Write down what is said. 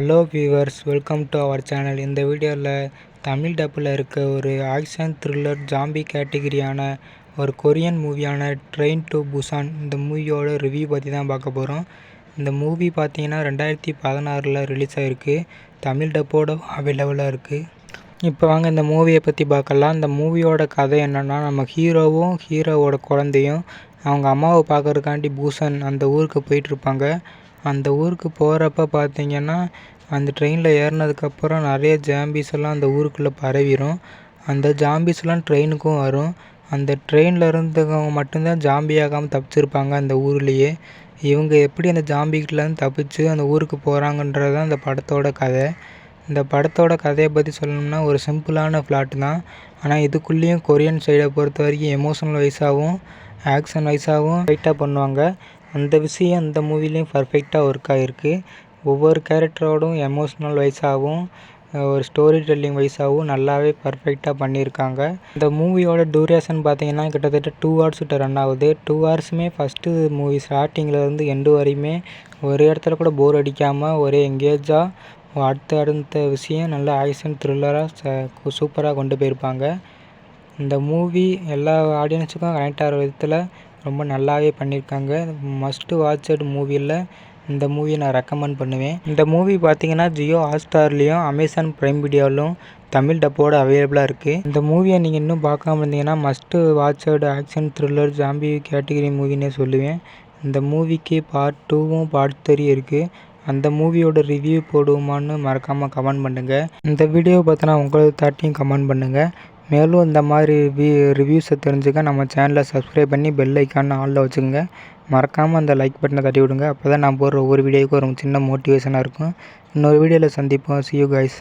Hello viewers, welcome to our channel. இந்த வீடியோவில் தமிழ் டப்பில் இருக்க ஒரு ஆக்ஷன் த்ரில்லர் ஜாம்பி கேட்டகிரியான ஒரு கொரியன் மூவியான ட்ரெயின் டு புசான் இந்த மூவியோட ரிவ்யூ பற்றி தான் பார்க்க போகிறோம். இந்த மூவி பார்த்தீங்கன்னா 2016 ரிலீஸ் ஆகிருக்கு. தமிழ் டப்போட அவைலபிளாக இருக்குது. இப்போ வாங்க இந்த மூவியை பற்றி பார்க்கலாம். இந்த மூவியோட கதை என்னென்னா, நம்ம ஹீரோவோட குழந்தையும் அவங்க அம்மாவை பார்க்கறதுக்காண்டி பூசான் அந்த ஊருக்கு போயிட்டுருப்பாங்க. அந்த ஊருக்கு போகிறப்ப பார்த்திங்கன்னா, அந்த ட்ரெயினில் ஏறினதுக்கப்புறம் நிறைய ஜாம்பிஸ் எல்லாம் அந்த ஊருக்குள்ளே பரவிடும். அந்த ஜாம்பிஸ்லாம் ட்ரெயினுக்கும் வரும். அந்த ட்ரெயினில் இருந்தவங்க மட்டும்தான் ஜாம்பி ஆகாமல் தப்பிச்சிருப்பாங்க அந்த ஊர்லேயே. இவங்க எப்படி அந்த ஜாம்பிகிட்டேருந்து தப்பிச்சு அந்த ஊருக்கு போகிறாங்கன்றது தான் இந்த படத்தோட கதை. இந்த படத்தோட கதையை பற்றி சொல்லணும்னா ஒரு சிம்பிளான பிளாட் தான். ஆனால் இதுக்குள்ளேயும் கொரியன் சைடை பொறுத்த வரைக்கும் எமோஷனல் வைஸாகவும் ஆக்ஷன் வைஸாகவும் ரைட்டாக பண்ணுவாங்க. அந்த விஷயம் இந்த மூவிலையும் பர்ஃபெக்டாக ஒர்க் ஆகிருக்கு. ஒவ்வொரு கேரக்டரோடும் எமோஷ்னல் வைஸாகவும் ஒரு ஸ்டோரி டெல்லிங் வைஸாகவும் நல்லாவே பர்ஃபெக்டாக பண்ணியிருக்காங்க. இந்த மூவியோட டூரேஷன் பார்த்தீங்கன்னா கிட்டத்தட்ட 2 hours ரன் ஆகுது. 2 hours ஃபஸ்ட்டு மூவி ஸ்டார்டிங்கிலேருந்து எண்டு வரையுமே ஒரு இடத்துல கூட போர் அடிக்காமல் ஒரே எங்கேஜாக அடுத்த விஷயம் நல்லா ஆக்ஷன் த்ரில்லராக சூப்பராக கொண்டு போயிருப்பாங்க. இந்த மூவி எல்லா ஆடியன்ஸுக்கும் கனெக்ட் ஆகிற விதத்தில் ரொம்ப நல்லாவே பண்ணியிருக்காங்க. மஸ்ட் வாட்சட் மூவியில் இந்த மூவியை நான் ரெக்கமெண்ட் பண்ணுவேன். இந்த மூவி பார்த்தீங்கன்னா ஜியோ ஹாட்ஸ்டார்லேயும் அமேசான் பிரைம் வீடியோவிலும் தமிழ் டப்போட அவைலபிளாக இருக்குது. இந்த மூவியை நீங்கள் இன்னும் பார்க்காம இருந்தீங்கன்னா must watched action thriller zombie category மூவின்னே சொல்லுவேன். இந்த மூவிக்கு பார்ட் 2வும் பார்ட் 3 இருக்குது. அந்த மூவியோட ரிவ்யூ போடுவோமான்னு மறக்காமல் கமெண்ட் பண்ணுங்கள். இந்த வீடியோ பார்த்தினா உங்களோட தாட்டையும் கமெண்ட் பண்ணுங்கள். மேலும் இந்த மாதிரி ரிவ்யூஸை தெரிஞ்சுக்க நம்ம சேனலை சப்ஸ்கிரைப் பண்ணி பெல் ஐக்கான் ஆலில் வச்சுக்கோங்க. மறக்காமல் அந்த லைக் பட்டனை தட்டி விடுங்க. அப்போ தான் நான் போடுற ஒவ்வொரு வீடியோவுக்கும் ஒரு சின்ன மோட்டிவேஷனாக இருக்கும். இன்னொரு வீடியோவில் சந்திப்போம். See you guys.